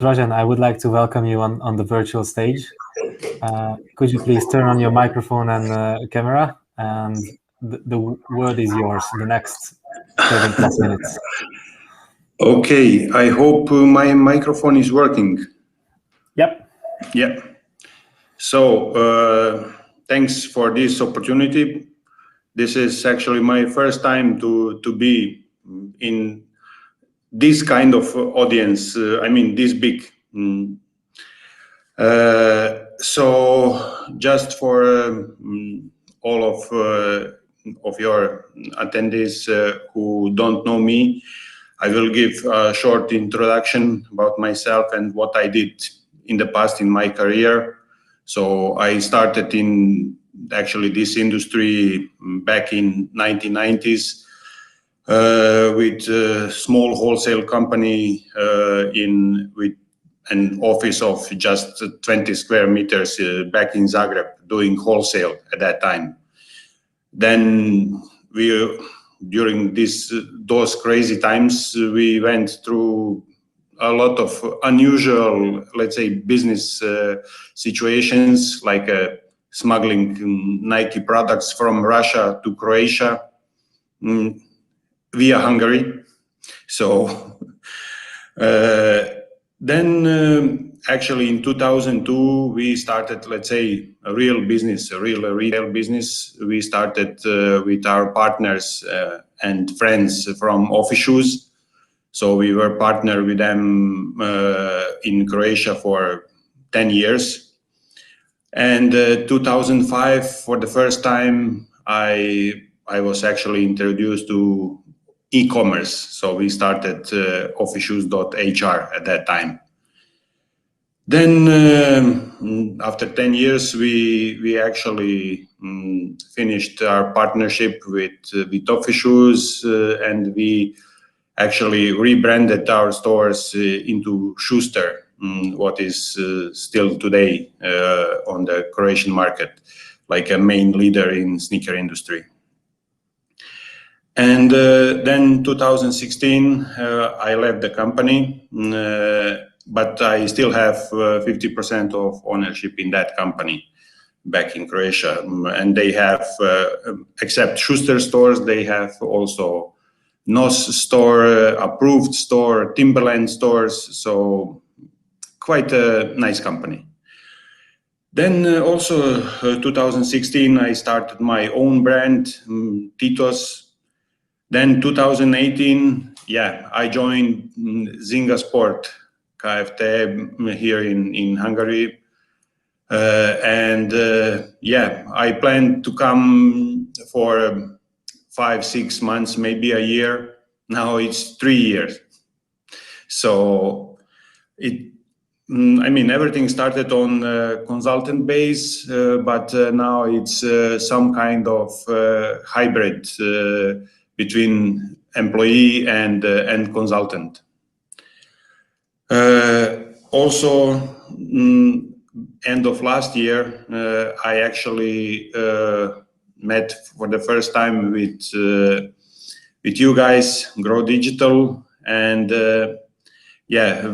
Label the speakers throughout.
Speaker 1: Dražen, I would like to welcome you on the virtual stage. Could you please turn on your microphone and camera? And the word is yours, the next 30 plus minutes.
Speaker 2: Okay, I hope my microphone is working.
Speaker 1: Yep.
Speaker 2: Yeah. So thanks for this opportunity. This is actually my first time to be in this kind of audience. I mean, this big. So just for all of your attendees who don't know me, I will give a short introduction about myself and what I did in the past in my career. So I started in actually this industry back in 1990s with a small wholesale company with an office of just 20 square meters back in Zagreb, doing wholesale at that time. Then during those crazy times, we went through a lot of unusual, let's say, business situations, like smuggling Nike products from Russia to Croatia via Hungary. So then actually in 2002, we started, let's say, a real business, a real retail business. We started with our partners and friends from Office Shoes. So we were partnered with them in Croatia for 10 years. And 2005, for the first time, I was actually introduced to e-commerce. So we started officeshoes.hr at that time. Then after 10 years, we actually finished our partnership with Office Shoes, and we actually rebranded our stores into Schuster, what is still today on the Croatian market, like a main leader in sneaker industry. And then 2016, I left the company, but I still have 50% of ownership in that company back in Croatia. And they have, except Schuster stores, they have also NOS store, approved store, Timberland stores, so quite a nice company. Then also 2016, I started my own brand, Titos. Then 2018, I joined Zinga Sport, KFT, here in Hungary. I plan to come for 5-6 months, maybe a year. Now it's 3 years. So everything started on consultant base, but now it's some kind of hybrid between employee and consultant. Also, end of last year, I actually met for the first time with you guys, Grow Digital, and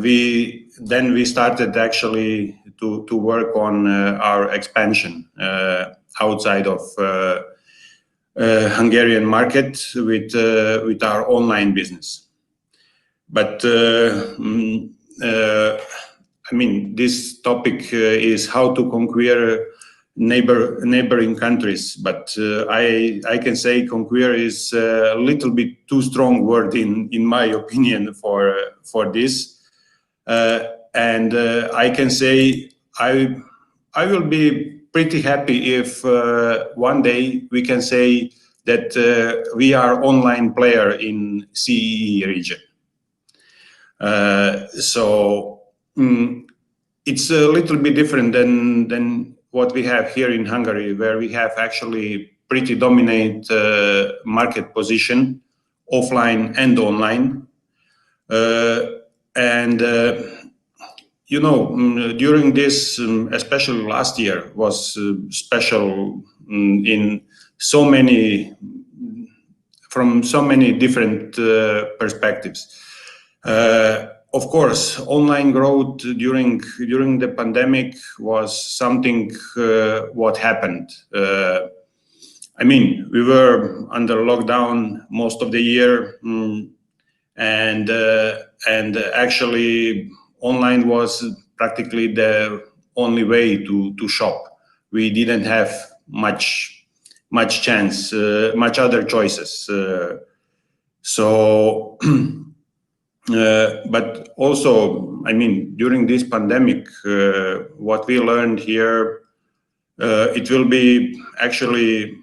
Speaker 2: we started actually to work on our expansion outside of Hungarian market with our online business. But this topic is how to conquer neighboring countries, but I can say conquer is a little bit too strong word in my opinion for this, and I can say I will be pretty happy if one day we can say that we are online player in CEE region. So it's a little bit different than what we have here in Hungary, where we have actually pretty dominant market position, offline and online. During this, especially last year, was special from so many different perspectives. of course, online growth during the pandemic was something what happened. I mean, we were under lockdown most of the year, and actually online was practically the only way to shop. We didn't have much chance, much other choices. So, but also, I mean, during this pandemic, what we learned here, it will be actually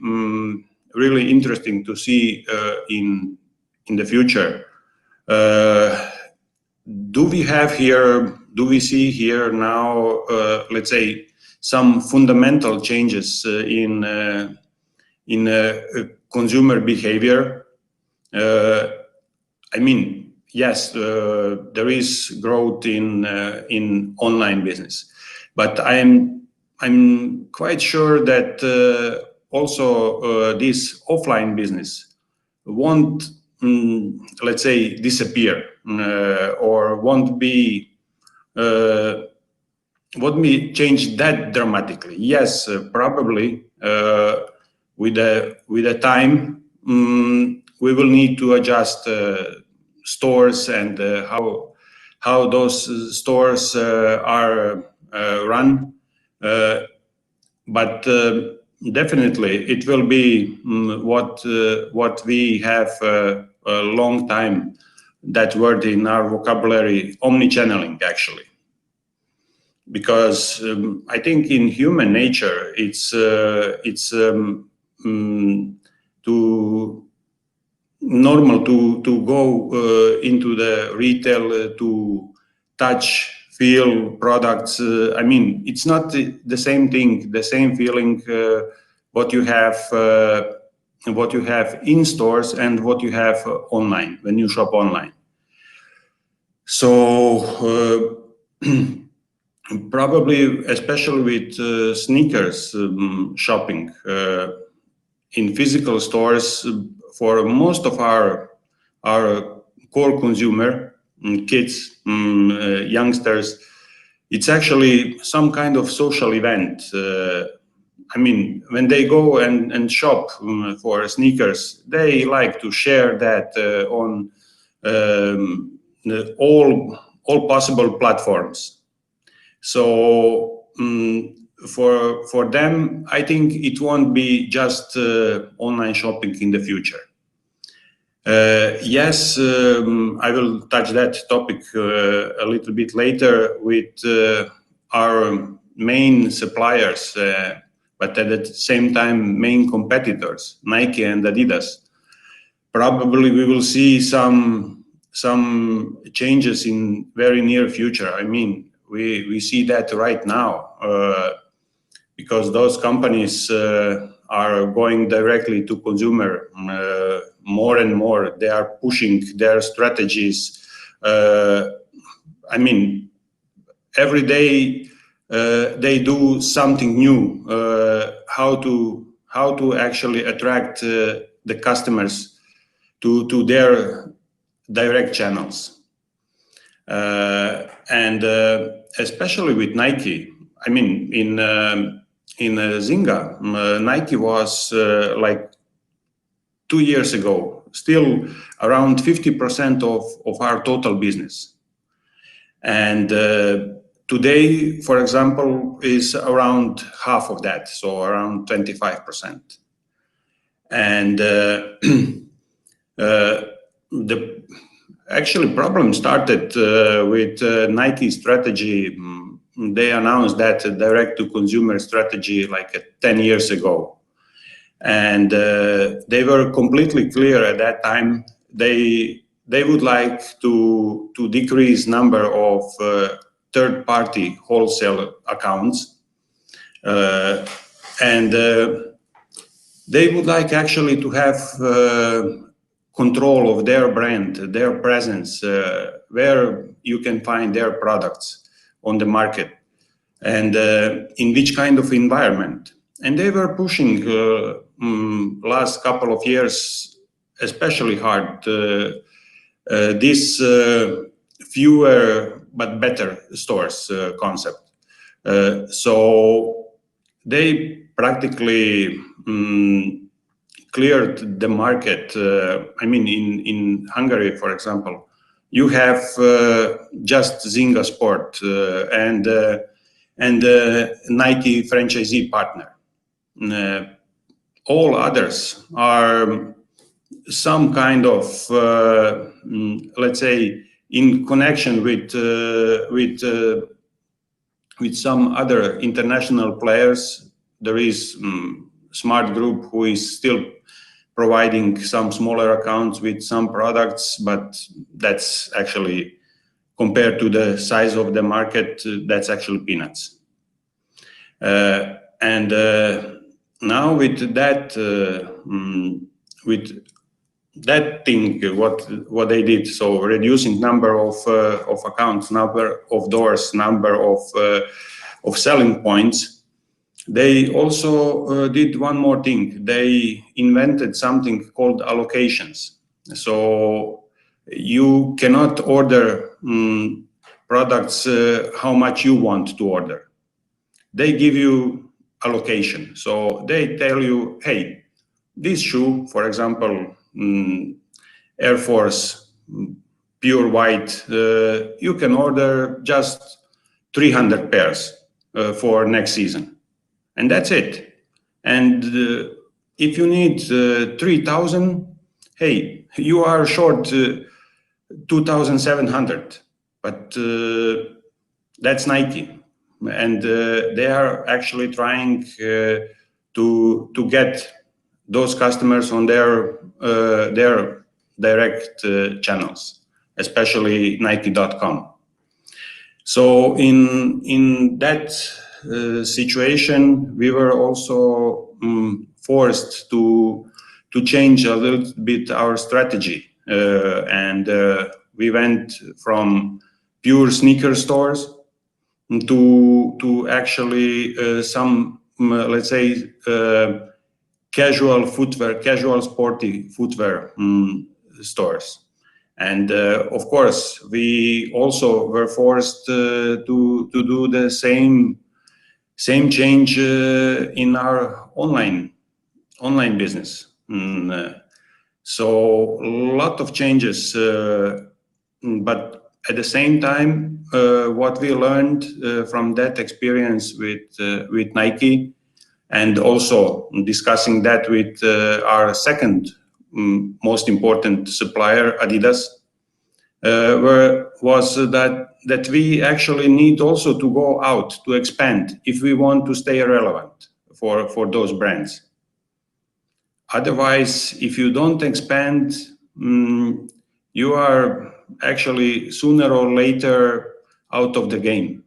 Speaker 2: really interesting to see in the future. Do we see here now, let's say, some fundamental changes in consumer behavior? I mean, yes, there is growth in online business, but I'm quite sure that also this offline business won't, let's say, disappear or won't be changed that dramatically. Yes, probably with the time we will need to adjust stores and how those stores are run, but definitely it will be what we have a long time, that word in our vocabulary, omnichanneling, actually. Because I think in human nature, it's normal to go into the retail to touch, feel products. I mean, it's not the same thing, the same feeling what you have in stores and what you have online when you shop online. So probably, especially with sneakers shopping in physical stores, for most of our core consumer, kids, youngsters, it's actually some kind of social event. I mean, when they go and shop for sneakers, they like to share that on all possible platforms. So for them, I think it won't be just online shopping in the future. Yes, I will touch that topic a little bit later with our main suppliers, but at the same time, main competitors, Nike and Adidas. Probably we will see some changes in very near future. I mean, we see that right now because those companies are going directly to consumer more and more. They are pushing their strategies. I mean, every day they do something new. How to actually attract the customers to their direct channels, and especially with Nike. I mean, in Zynga, Nike was like 2 years ago still around 50% of our total business, and today, for example, is around half of that, so around 25%. And the actually problem started with Nike strategy. They announced that direct-to-consumer strategy like 10 years ago. And they were completely clear at that time. They would like to decrease number of third-party wholesale accounts. And they would like actually to have control of their brand, their presence, where you can find their products on the market, and in which kind of environment. And they were pushing last couple of years especially hard this fewer but better stores concept. So they practically cleared the market. I mean, in Hungary, for example, you have just Zynga Sport and Nike franchisee partner. All others are some kind of, let's say, in connection with some other international players. There is Smart Group who is still providing some smaller accounts with some products, but that's actually, compared to the size of the market, that's actually peanuts. And now with that thing, what they did, so reducing number of accounts, number of doors, number of selling points, they also did one more thing. They invented something called allocations. So you cannot order products how much you want to order. They give you allocation. So they tell you, hey, this shoe, for example, Air Force pure white, you can order just 300 pairs for next season. And that's it. And if you need 3,000, hey, you are short 2,700, but that's Nike. And they are actually trying to get those customers on their direct channels, especially Nike.com. So in that situation, we were also forced to change a little bit our strategy, and we went from pure sneaker stores to actually some, let's say, casual footwear, casual sporty footwear stores. And of course, we also were forced to do the same change in our online business. So a lot of changes, but at the same time, what we learned from that experience with Nike, and also discussing that with our second most important supplier, Adidas, was that we actually need also to go out to expand if we want to stay relevant for those brands. Otherwise, if you don't expand, you are actually sooner or later out of the game.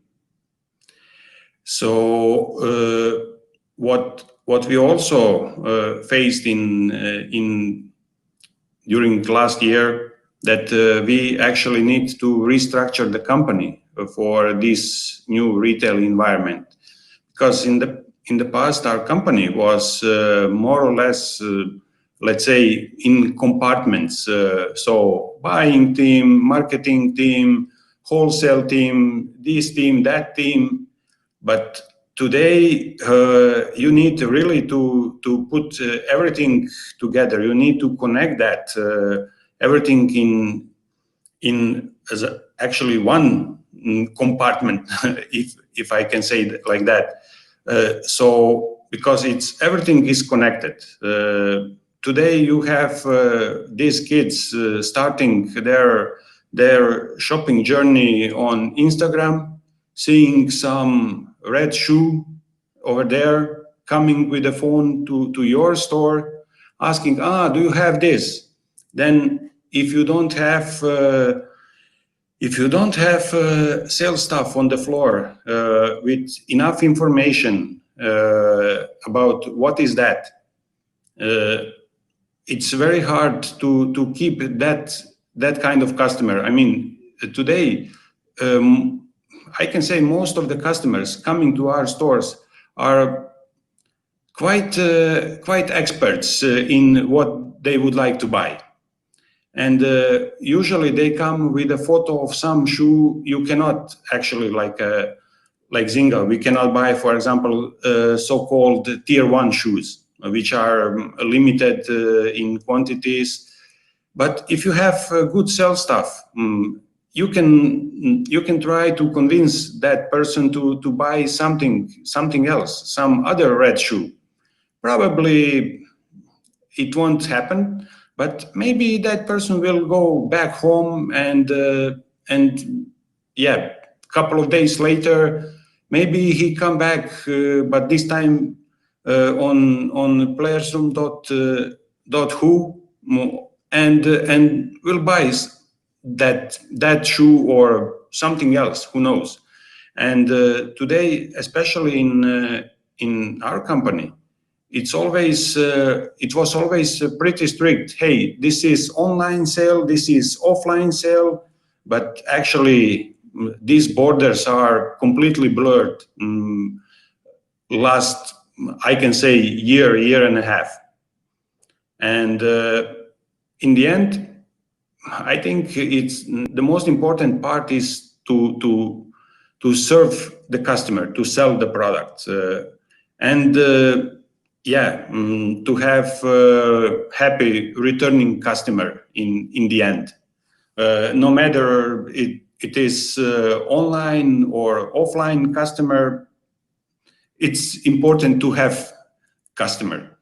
Speaker 2: So what we also faced during last year, that we actually need to restructure the company for this new retail environment, because in the past our company was more or less, let's say, in compartments. So buying team, marketing team, wholesale team, this team, that team. But today you need really to put everything together. You need to connect that everything in as actually one compartment, if I can say it like that. So because everything is connected. Today you have these kids starting their shopping journey on Instagram, seeing some red shoe over there, coming with a phone to your store, asking, do you have this? Then if you don't have sales staff on the floor with enough information about what is that, it's very hard to keep that kind of customer. I mean, today I can say most of the customers coming to our stores are quite experts in what they would like to buy. And usually they come with a photo of some shoe you cannot actually, like Zynga, we cannot buy, for example, so-called tier 1 shoes, which are limited in quantities. But if you have good sell stuff, you can try to convince that person to buy something else, some other red shoe. Probably it won't happen, but maybe that person will go back home and yeah, a couple of days later, maybe he come back, but this time on Playersroom.hu and will buy that shoe or something else, who knows. And today, especially in our company, it was always pretty strict. Hey, this is online sale, this is offline sale, but actually these borders are completely blurred. Last, I can say, year and a half. And in the end, I think it's the most important part is to serve the customer, to sell the product, and yeah, to have happy returning customer in the end. No matter it is online or offline customer, it's important to have customer.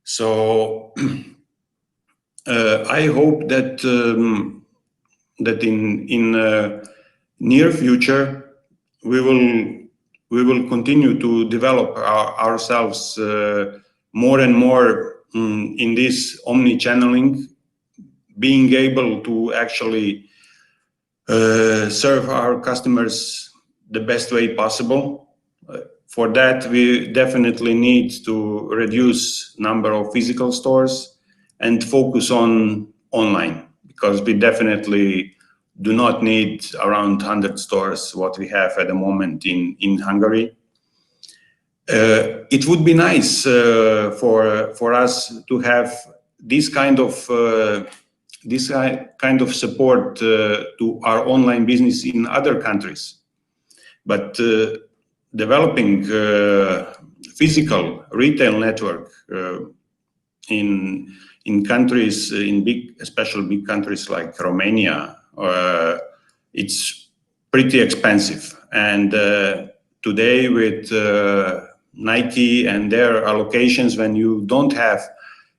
Speaker 2: So I hope that that in near future we will continue to develop ourselves more and more in this omni-channeling, being able to actually serve our customers the best way possible. For that, we definitely need to reduce number of physical stores and focus on online, because we definitely do not need around 100 stores, what we have at the moment in Hungary. It would be nice for us to have this kind of support to our online business in other countries, but developing physical retail network in countries, especially big countries like Romania, it's pretty expensive. And today with Nike and their allocations, when you don't have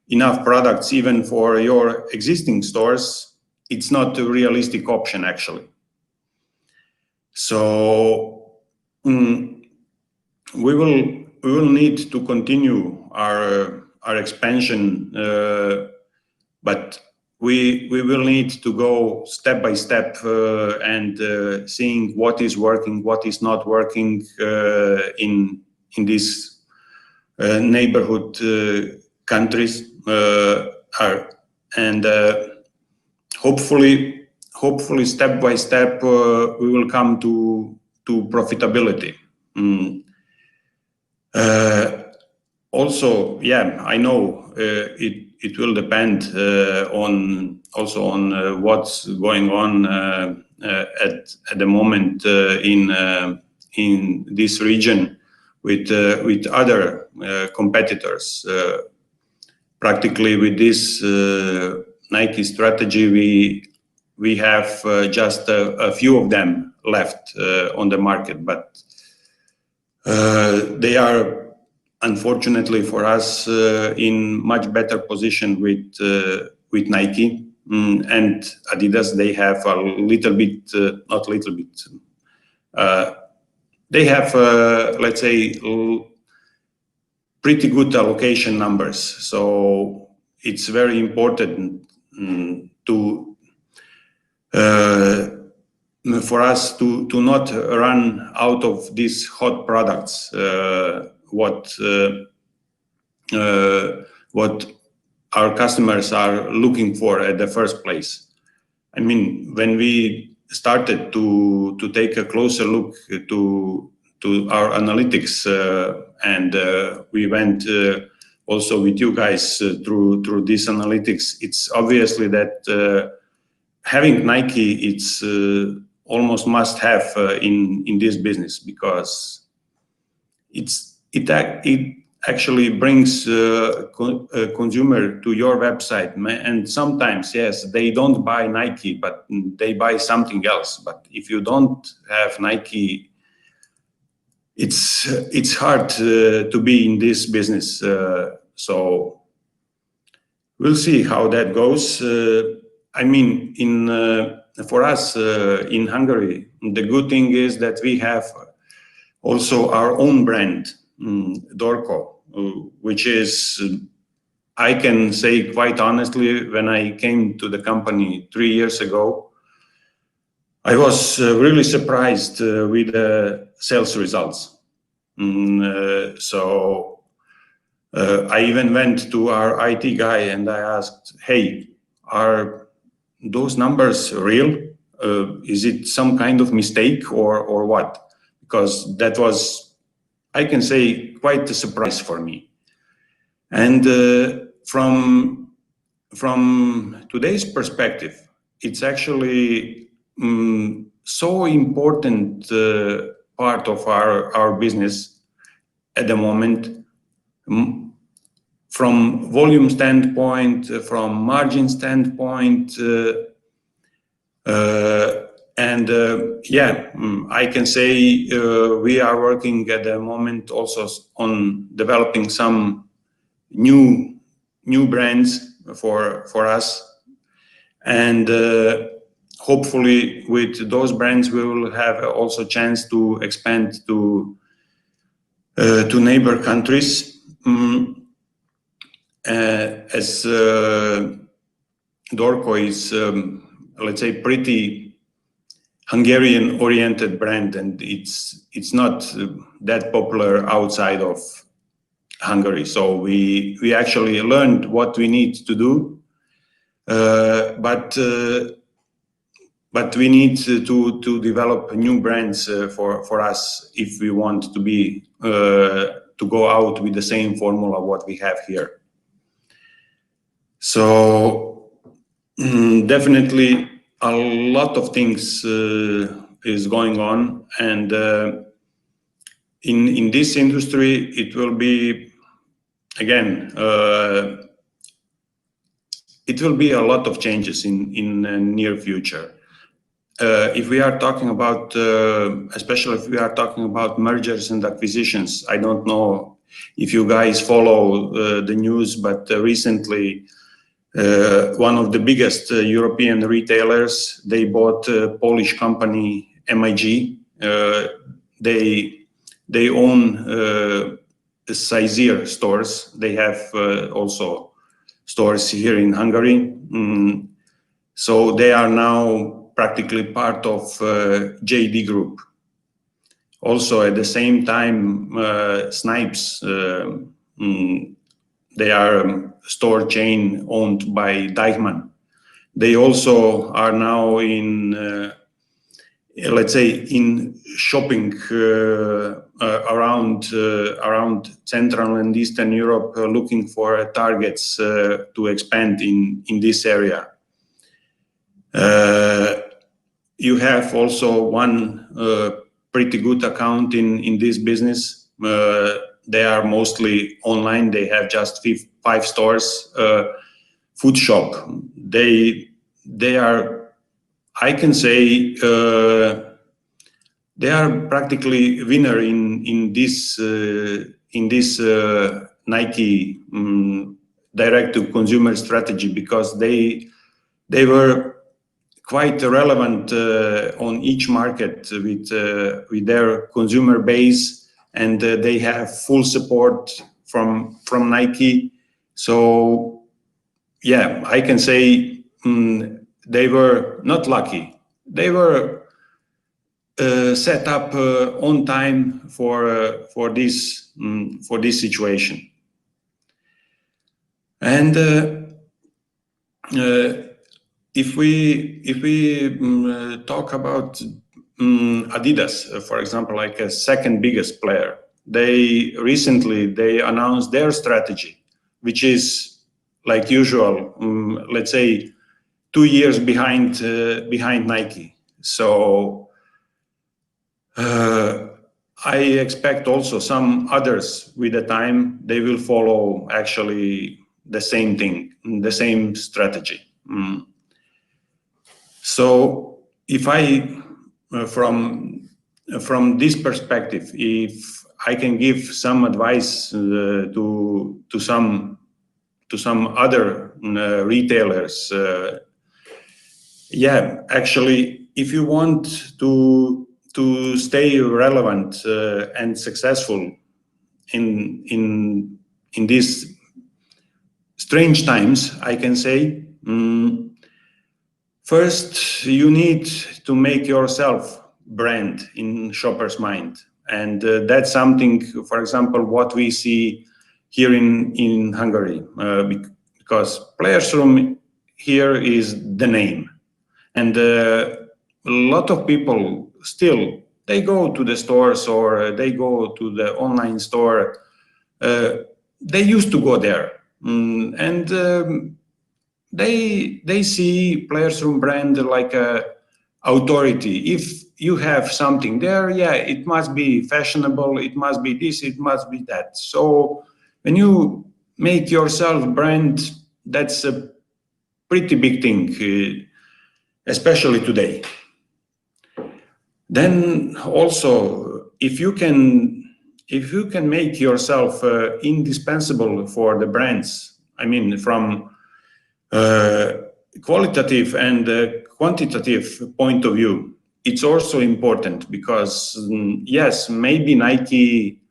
Speaker 2: enough products even for your existing stores, it's not a realistic option actually. So we will need to continue our expansion, but we will need to go step by step and seeing what is working, what is not working in these neighborhood countries, and hopefully step by step we will come to profitability. Also, yeah, I know it will depend on what's going on at the moment in this region with other competitors. Practically, with this Nike strategy, we have just a few of them left on the market, but they are, unfortunately for us, in much better position with Nike and Adidas. They have a little bit, not little bit. They have, let's say, pretty good allocation numbers. So it's very important for us to not run out of these hot products. What our customers are looking for at the first place. I mean, when we started to take a closer look to our analytics and we went also with you guys through this analytics, it's obviously that having Nike, it's almost must have in this business, because it actually brings a consumer to your website, and sometimes, yes, they don't buy Nike, but they buy something else. But if you don't have Nike, it's hard to be in this business. So we'll see how that goes. I mean, for us in Hungary, the good thing is that we have also our own brand, Dorko, which is, I can say quite honestly, when I came to the company 3 years ago, I was really surprised with the sales results. So I even went to our IT guy and I asked, hey, are those numbers real? Is it some kind of mistake or what? Because that was, I can say, quite a surprise for me. And from today's perspective, it's actually so important part of our business at the moment, from volume standpoint, from margin standpoint, and yeah, I can say we are working at the moment also on developing some new brands for us, and hopefully with those brands we will have also chance to expand to neighbor countries. As Dorko is, let's say, pretty Hungarian-oriented brand, and it's not that popular outside of Hungary. So we actually learned what we need to do, but we need to develop new brands for us if we want to be to go out with the same formula what we have here. So definitely a lot of things is going on, and in this industry it will be, again, it will be a lot of changes in the near future. If we are talking about, especially if we are talking about mergers and acquisitions, I don't know if you guys follow the news, but recently one of the biggest European retailers, they bought a Polish company, MIG. They own Sizir stores. They have also stores here in Hungary. So they are now practically part of JD Group. Also at the same time, Snipes, they are a store chain owned by Deichmann. They also are now in, let's say, in shopping around Central and Eastern Europe, looking for targets to expand in this area. You have also one pretty good account in this business. They are mostly online. They have just 5 stores. Food shop. They are, I can say, they are practically winner in this Nike direct to consumer strategy, because they were quite relevant on each market with their consumer base. And they have full support from Nike. So yeah, I can say they were not lucky. They were set up on time for this situation. And if we talk about Adidas, for example, like a second biggest player, they recently announced their strategy. which is like usual, let's say 2 years behind Nike. So I expect also some others with the time, they will follow actually the same thing, the same strategy. So if I, from this perspective, if I can give some advice to some other retailers, yeah, actually, if you want to stay relevant and successful in these strange times, I can say, first you need to make yourself brand in shopper's mind, and that's something, for example, what we see here in Hungary, because Playersroom here is the name, and a lot of people still, they go to the stores or they go to the online store. They used to go there, and they see Playersroom brand like a authority. If you have something there, yeah, it must be fashionable, it must be this, it must be that. So when you make yourself brand, that's a pretty big thing, especially today. Then also, if you can make yourself indispensable for the brands, I mean, from qualitative and quantitative point of view, it's also important, because yes, maybe Nike,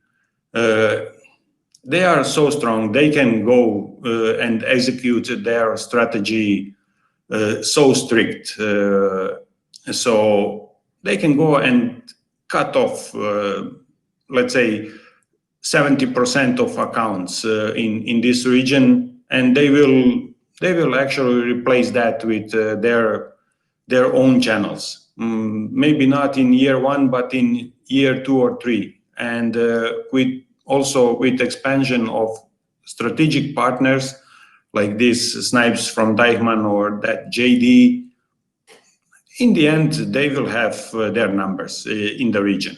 Speaker 2: they are so strong, they can go and execute their strategy so strict, so they can go and cut off, let's say, 70% of accounts in this region, and they will actually replace that with their own channels. Maybe not in year 1, but in year 2 or 3, and with expansion of strategic partners like this Snipes from Deichmann or that JD. In the end, they will have their numbers in the region.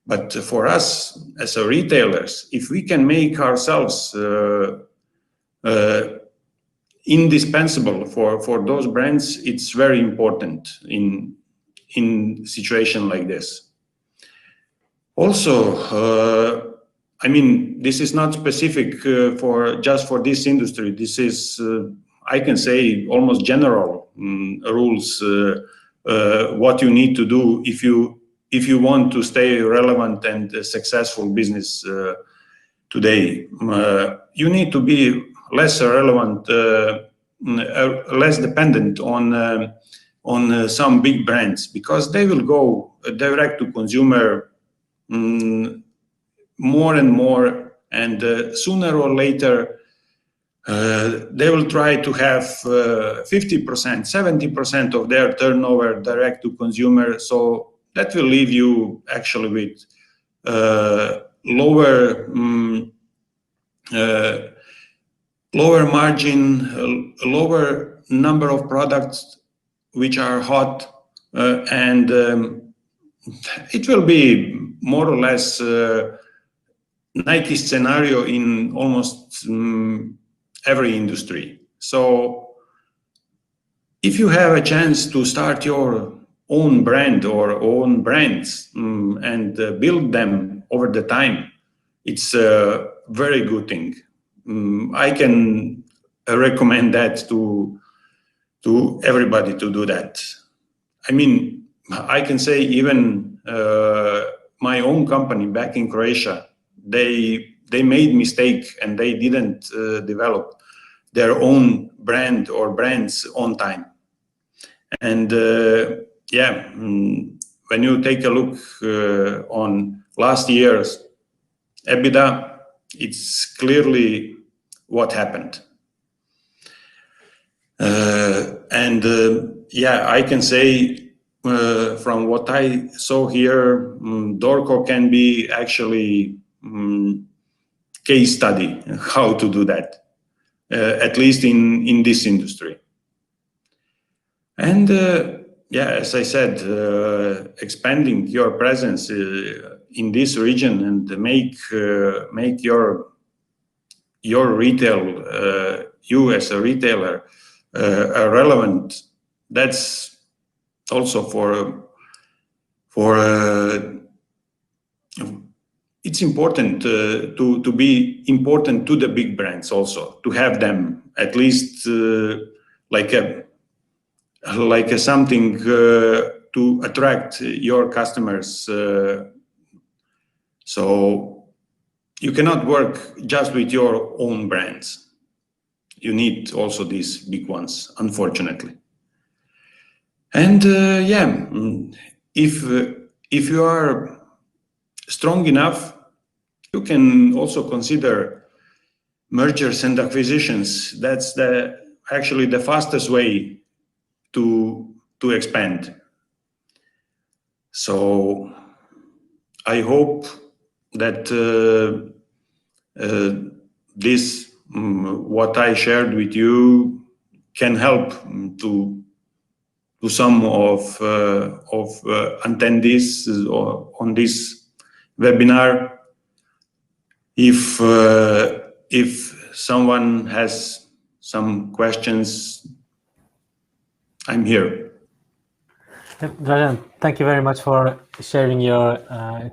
Speaker 2: But for us as retailers, if we can make ourselves indispensable for those brands, it's very important in situation like this. Also, I mean, this is not specific just for this industry. This is, I can say, almost general rules, what you need to do if you want to stay relevant and a successful business today. You need to be less relevant, less dependent on some big brands, because they will go direct to consumer more and more, and sooner or later they will try to have 50%, 70% of their turnover direct to consumer. So that will leave you actually with lower margin, lower number of products which are hot, and it will be more or less Nike scenario in almost every industry. So if you have a chance to start your own brand or own brands and build them over the time, it's a very good thing. I can recommend that to everybody to do that. I mean, I can say even my own company back in Croatia, they made mistake and they didn't develop their own brand or brands on time. And yeah, when you take a look on last year's EBITDA, it's clearly what happened. And yeah, I can say from what I saw here, Dorco can be actually case study how to do that, at least in this industry. And yeah, as I said, expanding your presence in this region and make your retail, you as a retailer, relevant. That's also it's important to be important to the big brands also, to have them at least like a something to attract your customers. So you cannot work just with your own brands. You need also these big ones, unfortunately. And yeah, if you are strong enough, you can also consider mergers and acquisitions. That's actually the fastest way to expand. So I hope that this what I shared with you can help to some of attendees on this webinar. If someone has some questions, I'm here.
Speaker 1: Dražen, thank you very much for sharing your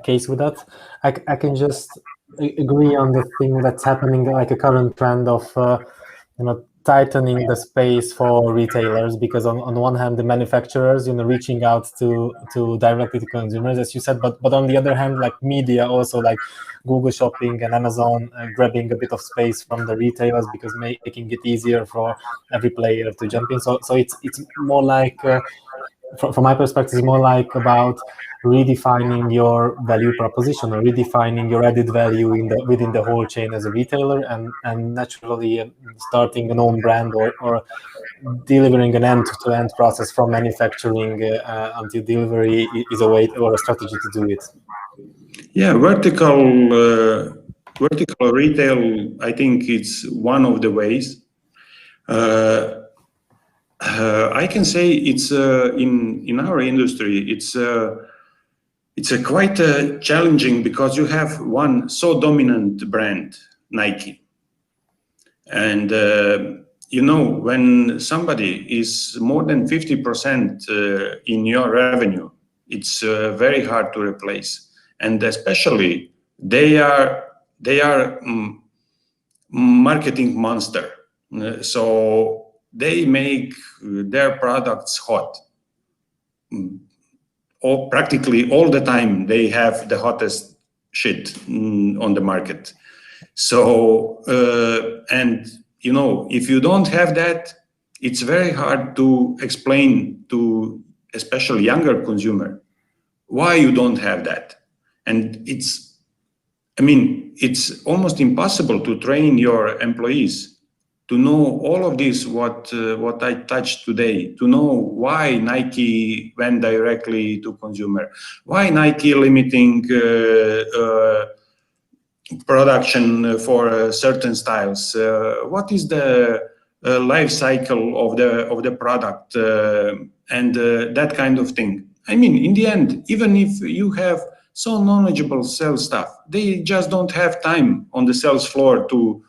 Speaker 1: case with us. I can just agree on the thing that's happening, like a current trend of tightening the space for retailers, because on one hand the manufacturers reaching out to directly to consumers, as you said, but on the other hand, like media also, like Google Shopping and Amazon grabbing a bit of space from the retailers because making it easier for every player to jump in. So it's more like from my perspective, it's more like about redefining your value proposition or redefining your added value within the whole chain as a retailer, and naturally starting an own brand or delivering an end-to-end process from manufacturing until delivery is a way or a strategy to do it.
Speaker 2: Yeah, vertical retail, I think it's one of the ways. I can say it's in our industry, it's quite challenging because you have one so dominant brand, Nike, and when somebody is more than 50% in your revenue, it's very hard to replace, and especially they are marketing monster, so they make their products hot. Or practically all the time they have the hottest shit on the market. So and if you don't have that, it's very hard to explain to especially younger consumer why you don't have that. And it's almost impossible to train your employees to know all of this, what I touched today, to know why Nike went directly to consumer, why Nike limiting production for certain styles, what is the life cycle of the product, and that kind of thing. In the end, even if you have so knowledgeable sales staff, they just don't have time on the sales floor to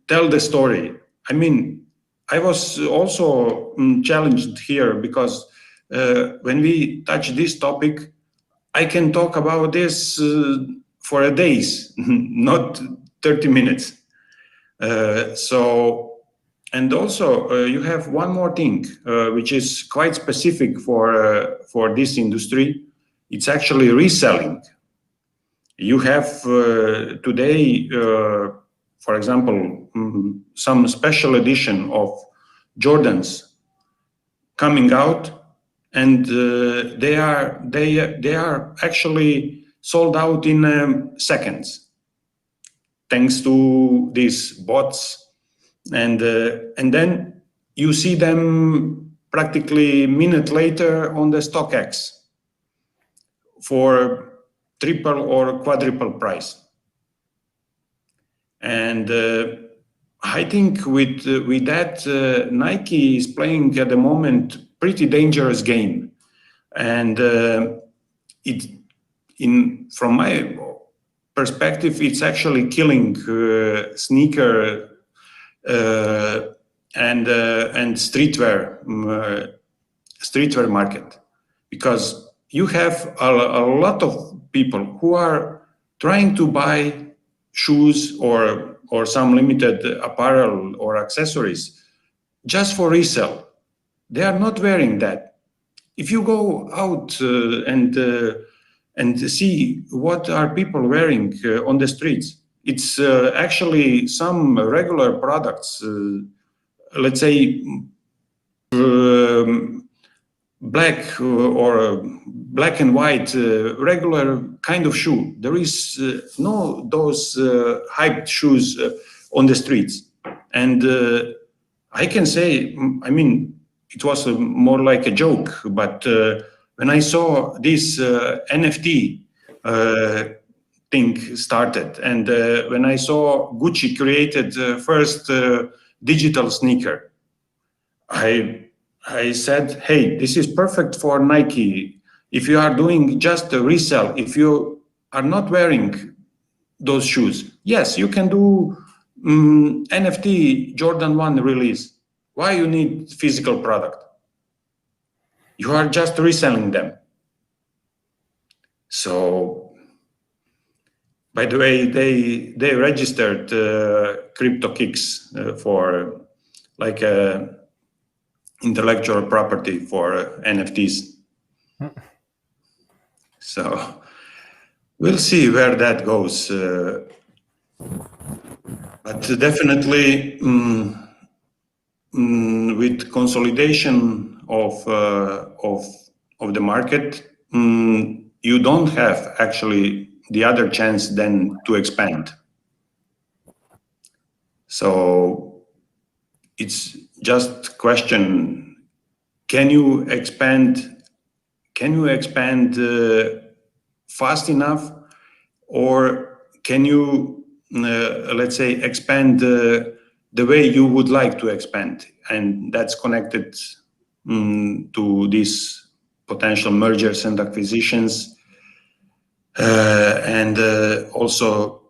Speaker 2: tell the story. I was also challenged here because when we touch this topic, I can talk about this for days, not 30 minutes. And also you have one more thing, which is quite specific for this industry. It's actually reselling. You have today, for example, some special edition of Jordans coming out, and they are actually sold out in seconds, thanks to these bots, and then you see them practically a minute later on the StockX for triple or quadruple price. And I think with that, Nike is playing at the moment pretty dangerous game, and from my perspective, it's actually killing sneaker and streetwear market, because you have a lot of people who are trying to buy shoes or some limited apparel or accessories just for resale. They are not wearing that. If you go out and see what are people wearing on the streets, it's actually some regular products, let's say black or black and white regular kind of shoe. There is no those hyped shoes on the streets. And I can say, I mean, it was more like a joke, but when I saw this NFT thing started, and when I saw Gucci created first digital sneaker, I said, hey, this is perfect for Nike. If you are doing just a resale, if you are not wearing those shoes, yes, you can do NFT Jordan 1 release. Why you need physical product? You are just reselling them. So, by the way, they registered CryptoKicks for like intellectual property for NFTs. So we'll see where that goes. But definitely with consolidation of the market, you don't have actually the other chance than to expand. So it's just question: can you expand fast enough, or can you let's say expand the way you would like to expand? And that's connected to these potential mergers and acquisitions, and also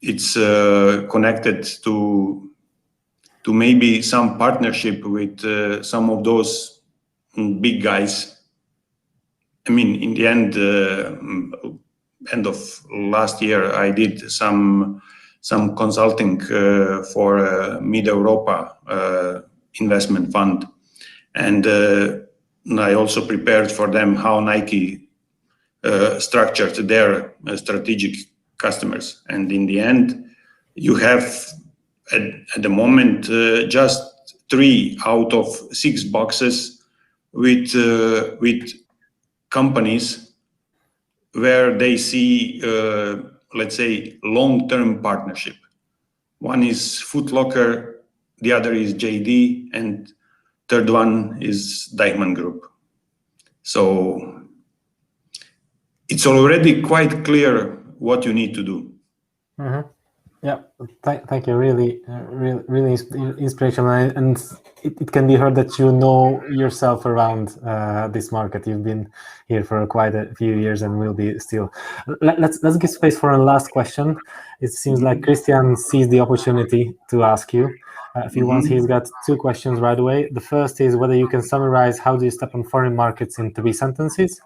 Speaker 2: it's connected to maybe some partnership with some of those big guys. I mean, in the end of last year, I did some consulting for Mid Europa investment fund, and I also prepared for them how Nike structured their strategic customers. And in the end, you have at the moment just 3 out of 6 boxes with companies where they see let's say long-term partnership. One is Foot Locker, the other is JD, and third one is Deichmann Group. So it's already quite clear what you need to do.
Speaker 1: Mm-hmm. Yeah, thank you. Really inspirational, and it can be heard that you know yourself around this market. You've been here for quite a few years and will be still. Let's give space for a last question. It seems like Christian sees the opportunity to ask you. If he wants, he's got 2 questions right away. The first is whether you can summarize how do you step on foreign markets in 3 sentences.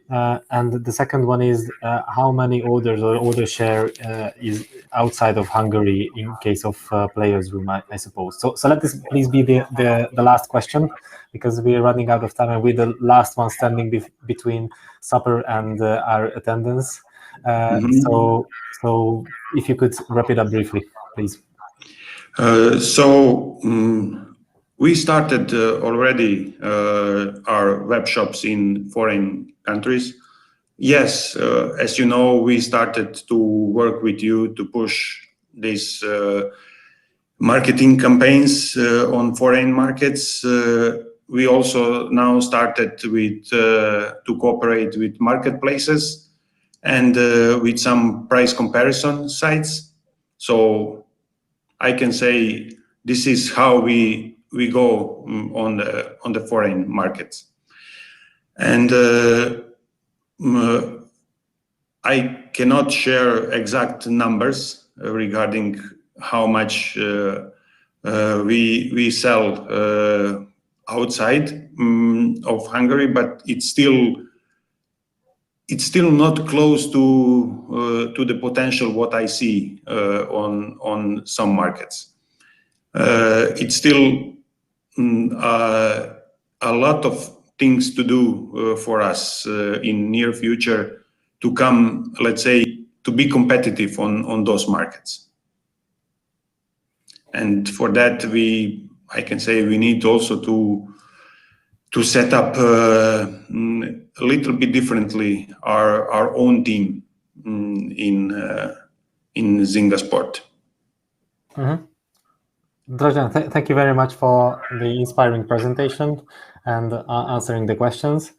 Speaker 1: And the second one is how many orders or order share is outside of Hungary in case of Playersroom, I suppose. So let this please be the last question, because we are running out of time and we're the last one standing between supper and our attendance. So if you could wrap it up briefly, please.
Speaker 2: We started already our web shops in foreign countries. Yes, as you know, we started to work with you to push these marketing campaigns on foreign markets. We also now started to cooperate with marketplaces and with some price comparison sites. So I can say this is how we go on the foreign markets. And I cannot share exact numbers regarding how much we sell outside of Hungary, but it's still not close to the potential what I see on some markets. It's still a lot of things to do for us in near future to come, let's say, to be competitive on those markets. And for that, I can say we need also to set up a little bit differently our own team in Zynga Sport.
Speaker 1: Mm-hmm. Dražen, thank you very much for the inspiring presentation and answering the questions.